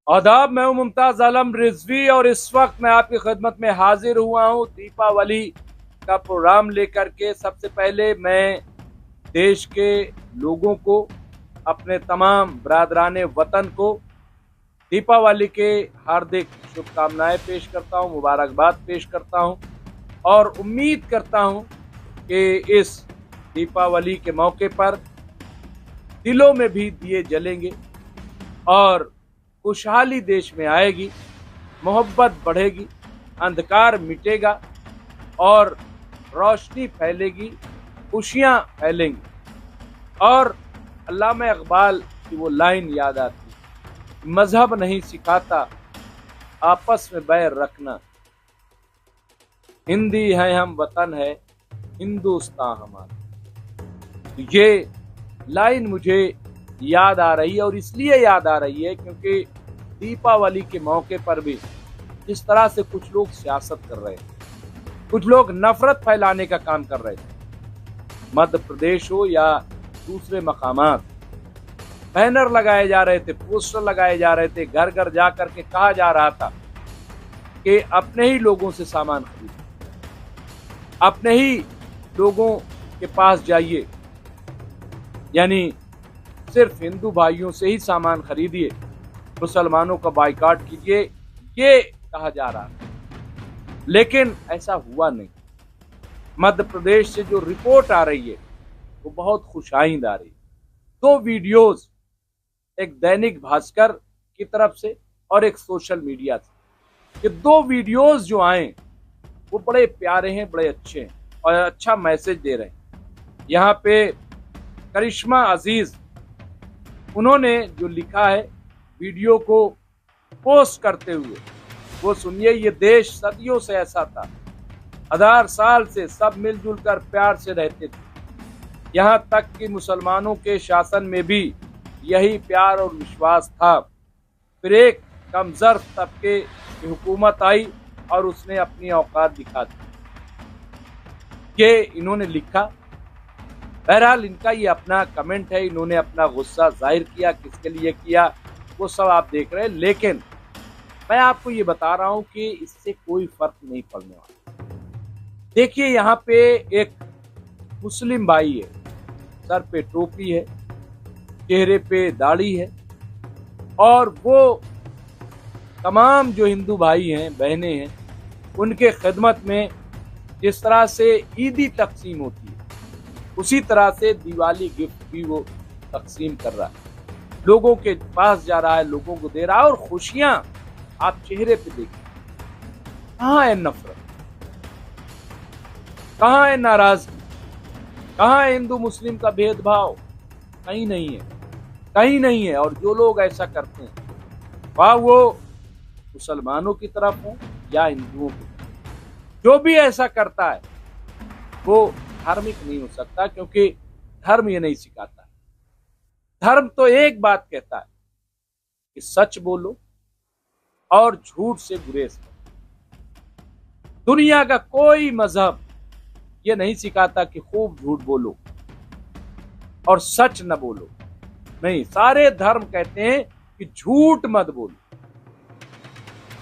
आदाब, मैं हूं मुमताज आलम रिजवी और इस वक्त मैं आपकी खिदमत में हाजिर हुआ हूं दीपावली का प्रोग्राम लेकर के। सबसे पहले मैं देश के लोगों को, अपने तमाम बरादरान वतन को दीपावली के हार्दिक शुभकामनाएं पेश करता हूं, मुबारकबाद पेश करता हूं और उम्मीद करता हूं कि इस दीपावली के मौके पर दिलों में भी दिए जलेंगे और खुशहाली देश में आएगी, मोहब्बत बढ़ेगी, अंधकार मिटेगा और रोशनी फैलेगी, खुशियां फैलेंगी। और अल्लामा इकबाल की वो लाइन याद आती, मजहब नहीं सिखाता आपस में बैर रखना, हिंदी है हम वतन है हिंदुस्तान हमारा। तो ये लाइन मुझे याद आ रही है और इसलिए याद आ रही है क्योंकि दीपावली के मौके पर भी जिस तरह से कुछ लोग सियासत कर रहे हैं, कुछ लोग नफरत फैलाने का काम कर रहे थे, मध्य प्रदेश हो या दूसरे मकामात, बैनर लगाए जा रहे थे, पोस्टर लगाए जा रहे थे, घर घर जा करके कहा जा रहा था कि अपने ही लोगों से सामान खरीदिए, अपने ही लोगों के पास जाइए, यानी सिर्फ हिंदू भाइयों से ही सामान खरीदिए, मुसलमानों का बाइकाट कीजिए, ये कहा जा रहा है। लेकिन ऐसा हुआ नहीं। मध्य प्रदेश से जो रिपोर्ट आ रही है वो बहुत खुशाइंद आ रही है। दो वीडियोस, एक दैनिक भास्कर की तरफ से और एक सोशल मीडिया से, ये दो वीडियोस जो आए वो बड़े प्यारे हैं, बड़े अच्छे हैं और अच्छा मैसेज दे रहे हैं। यहाँ पे करिश्मा अजीज, उन्होंने जो लिखा है वीडियो को पोस्ट करते हुए, वो सुनिए। ये देश सदियों से ऐसा था, 1000 साल से सब मिलजुल कर प्यार से रहते थे, यहाँ तक कि मुसलमानों के शासन में भी यही प्यार और विश्वास था। फिर एक कमजोर तबके की हुकूमत आई और उसने अपनी औकात दिखा दी। ये इन्होंने लिखा। बहरहाल इनका ये अपना कमेंट है, इन्होंने अपना गुस्सा जाहिर किया, किसके लिए किया वो सब आप देख रहे हैं। लेकिन मैं आपको ये बता रहा हूं कि इससे कोई फर्क नहीं पड़ने वाला। देखिए, यहाँ पे एक मुस्लिम भाई है, सर पे टोपी है, चेहरे पे दाढ़ी है, और वो तमाम जो हिंदू भाई हैं, बहनें हैं, उनके खिदमत में जिस तरह से ईदी तकसीम होती है उसी तरह से दिवाली गिफ्ट भी वो तकसीम कर रहा है, लोगों के पास जा रहा है, लोगों को दे रहा है। और खुशियां आप चेहरे पे देखिए, कहाँ है नफरत, कहाँ है नाराजगी, कहाँ है हिंदू मुस्लिम का भेदभाव? कहीं नहीं है, कहीं नहीं है। और जो लोग ऐसा करते हैं, वह वो मुसलमानों की तरफ हो या हिंदुओं की तरफ, जो भी ऐसा करता है वो धार्मिक नहीं हो सकता, क्योंकि धर्म ये नहीं सिखाता। धर्म तो एक बात कहता है कि सच बोलो और झूठ से गुरेज करो। दुनिया का कोई मजहब ये नहीं सिखाता कि खूब झूठ बोलो और सच न बोलो। नहीं, सारे धर्म कहते हैं कि झूठ मत बोलो,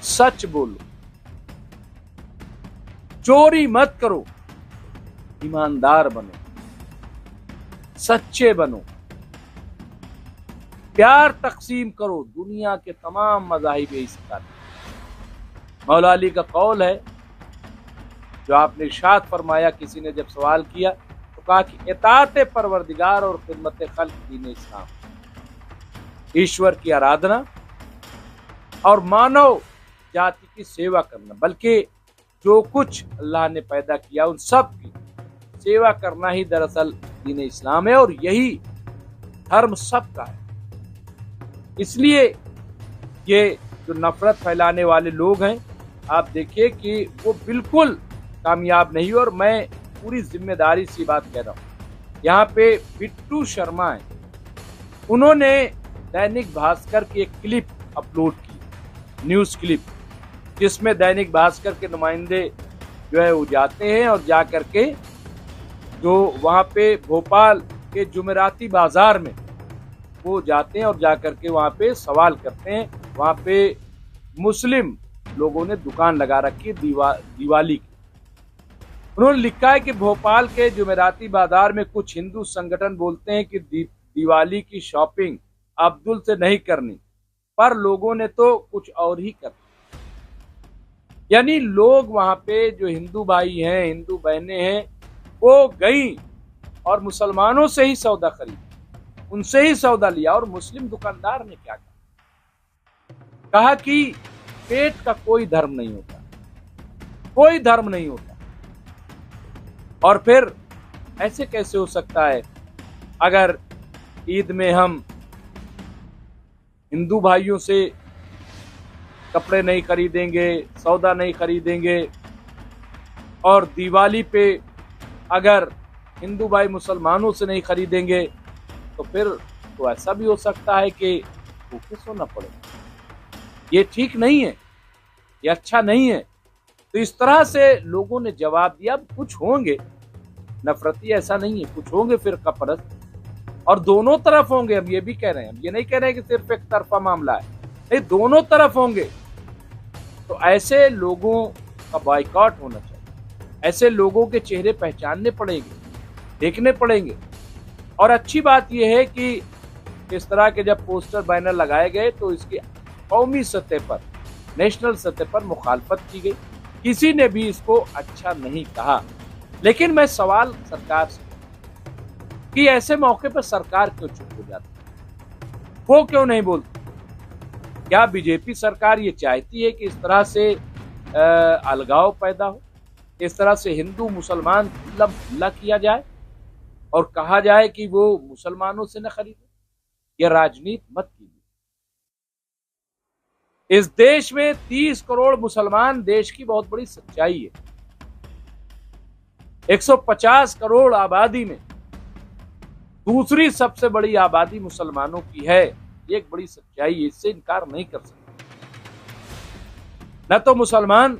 सच बोलो, चोरी मत करो, ईमानदार बनो, सच्चे बनो, प्यार तकसीम करो। दुनिया के तमाम मज़ाहिब यही सिखाते हैं। मौला अली का कौल है, जो आपने इरशाद फरमाया, किसी ने जब सवाल किया तो कहा कि इताअत परवरदिगार और खिदमत खल्क दीन इस्लाम, ईश्वर की आराधना और मानव जाति की सेवा करना, बल्कि जो कुछ अल्लाह ने पैदा किया उन सब की सेवा करना ही दरअसल दीन इस्लाम है, और यही धर्म सबका है। इसलिए ये जो नफरत फैलाने वाले लोग हैं, आप देखिए कि वो बिल्कुल कामयाब नहीं। और मैं पूरी जिम्मेदारी से बात कह रहा हूँ। यहाँ पे बिट्टू शर्मा है, उन्होंने दैनिक भास्कर की एक क्लिप अपलोड की, न्यूज़ क्लिप, जिसमें दैनिक भास्कर के नुमाइंदे जो है वो जाते हैं और जा करके जो वहाँ पे भोपाल के जुमेराती बाजार में वो जाते हैं और जा करके वहाँ पे सवाल करते हैं वहां पे मुस्लिम लोगों ने दुकान लगा रखी है दिवाली की। उन्होंने लिखा है कि भोपाल के जुमेराती बाजार में कुछ हिंदू संगठन बोलते हैं कि दिवाली की शॉपिंग अब्दुल से नहीं करनी, पर लोगों ने तो कुछ और ही कर। यानी लोग वहां पे जो हिंदू भाई हैं, हिंदू बहनें हैं, वो गई और मुसलमानों से ही सौदा खरीदा, उनसे ही सौदा लिया। और मुस्लिम दुकानदार ने क्या कहा कि पेट का कोई धर्म नहीं होता, कोई धर्म नहीं होता। और फिर ऐसे कैसे हो सकता है अगर ईद में हम हिंदू भाइयों से कपड़े नहीं खरीदेंगे, सौदा नहीं खरीदेंगे, और दिवाली पे अगर हिंदू भाई मुसलमानों से नहीं खरीदेंगे, तो फिर तो ऐसा भी हो सकता है कि भूखे सोना पड़े। ये ठीक नहीं है, ये अच्छा नहीं है। तो इस तरह से लोगों ने जवाब दिया। कुछ होंगे नफरती, ऐसा नहीं है, कुछ होंगे फिरका परस्त, और दोनों तरफ होंगे। हम ये भी कह रहे हैं, हम ये नहीं कह रहे हैं कि सिर्फ एक तरफा मामला है, नहीं, दोनों तरफ होंगे। तो ऐसे लोगों का बाइकआउट होना चाहिए। ऐसे लोगों के चेहरे पहचानने पड़ेंगे, देखने पड़ेंगे। और अच्छी बात यह है कि इस तरह के जब पोस्टर बैनर लगाए गए तो इसकी कौमी सतह पर, नेशनल सतह पर मुखालफत की गई। किसी ने भी इसको अच्छा नहीं कहा। लेकिन मैं सवाल सरकार से कि ऐसे मौके पर सरकार क्यों चुप हो जाती है, वो क्यों नहीं बोलती? क्या बीजेपी सरकार ये चाहती है कि इस तरह से अलगाव पैदा हो, इस तरह से हिंदू मुसलमान खुला किया जाए और कहा जाए कि वो मुसलमानों से न खरीदे? ये राजनीति मत कीजिए। इस देश में 30 करोड़ मुसलमान देश की बहुत बड़ी सच्चाई है। 150 करोड़ आबादी में दूसरी सबसे बड़ी आबादी मुसलमानों की है। ये एक बड़ी सच्चाई है, इससे इनकार नहीं कर सकते। न तो मुसलमान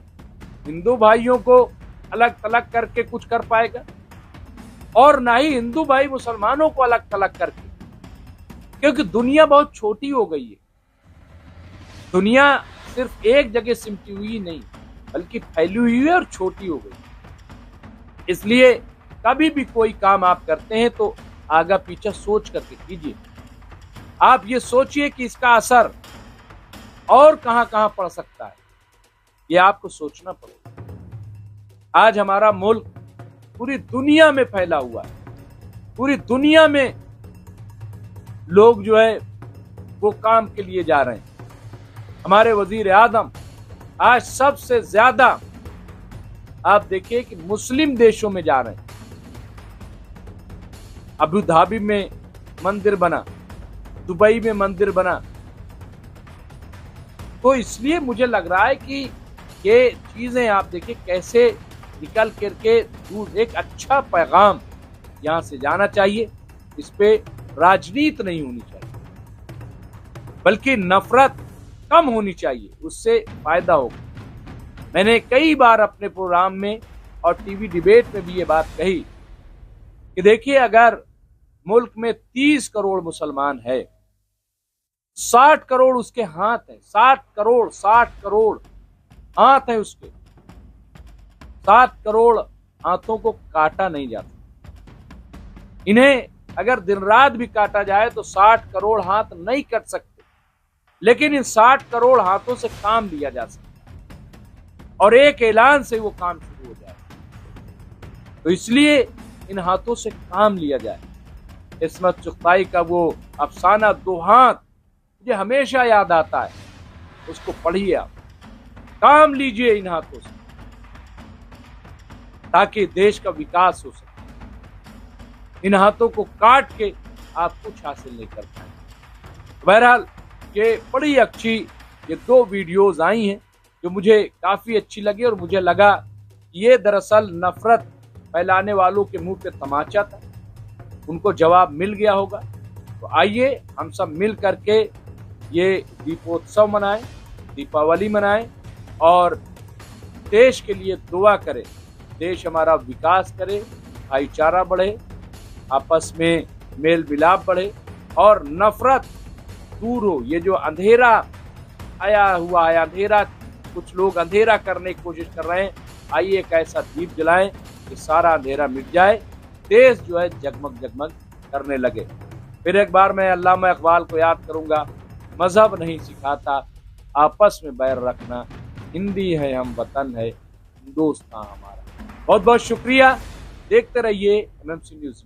हिंदू भाइयों को अलग थलग करके कुछ कर पाएगा, और ना ही हिंदू भाई मुसलमानों को अलग थलग करके, क्योंकि दुनिया बहुत छोटी हो गई है। दुनिया सिर्फ एक जगह सिमटी हुई नहीं, बल्कि फैली हुई है और छोटी हो गई। इसलिए कभी भी कोई काम आप करते हैं तो आगा पीछा सोच करके कीजिए। आप ये सोचिए कि इसका असर और कहां कहां पड़ सकता है, ये आपको सोचना पड़ेगा। आज हमारा मुल्क पूरी दुनिया में फैला हुआ है। पूरी दुनिया में लोग जो है वो काम के लिए जा रहे हैं। हमारे वजीर आजम आज सबसे ज्यादा आप देखिए कि मुस्लिम देशों में जा रहे हैं। अबू धाबी में मंदिर बना, दुबई में मंदिर बना। तो इसलिए मुझे लग रहा है कि ये चीजें आप देखिए कैसे निकल करके दूर, एक अच्छा पैगाम यहां से जाना चाहिए। इस पे राजनीति नहीं होनी चाहिए, बल्कि नफरत कम होनी चाहिए, उससे फायदा होगा। मैंने कई बार अपने प्रोग्राम में और टीवी डिबेट में भी ये बात कही कि देखिए, अगर मुल्क में 30 करोड़ मुसलमान है, 60 करोड़ उसके हाथ है, 60 करोड़ हाथ है उसके, 7 करोड़ हाथों को काटा नहीं जाता। इन्हें अगर दिन रात भी काटा जाए तो 60 करोड़ हाथ नहीं कट सकते, लेकिन इन 60 करोड़ हाथों से काम लिया जा सकता है और एक ऐलान से वो काम शुरू हो जाए। तो इसलिए इन हाथों से काम लिया जाए। इस्मत चुगताई का वो अफसाना 2 हाथ मुझे हमेशा याद आता है, उसको पढ़िए आप, काम लीजिए इन हाथों से ताकि देश का विकास हो सके। इन हाथों को काट के आप कुछ हासिल नहीं कर पाए। बहरहाल ये बड़ी अच्छी ये 2 वीडियोस आई हैं जो मुझे काफी अच्छी लगी, और मुझे लगा ये दरअसल नफरत फैलाने वालों के मुंह पे तमाचा था, उनको जवाब मिल गया होगा। तो आइए हम सब मिल करके ये दीपोत्सव मनाएं, दीपावली मनाएं और देश के लिए दुआ करें। देश हमारा विकास करे, भाईचारा बढ़े, आपस में मेल मिलाप बढ़े और नफरत दूर हो। ये जो अंधेरा छाया हुआ है अंधेरा, कुछ लोग अंधेरा करने की कोशिश कर रहे हैं। आइए एक ऐसा दीप जलाएं कि सारा अंधेरा मिट जाए, देश जो है जगमग जगमग करने लगे। फिर एक बार मैं अल्लामा इकबाल को याद करूंगा, मजहब नहीं सिखाता आपस में बैर रखना, हिंदी है हम वतन है हिंदुस्तान हमारा। बहुत बहुत शुक्रिया, देखते रहिए MMC न्यूज़।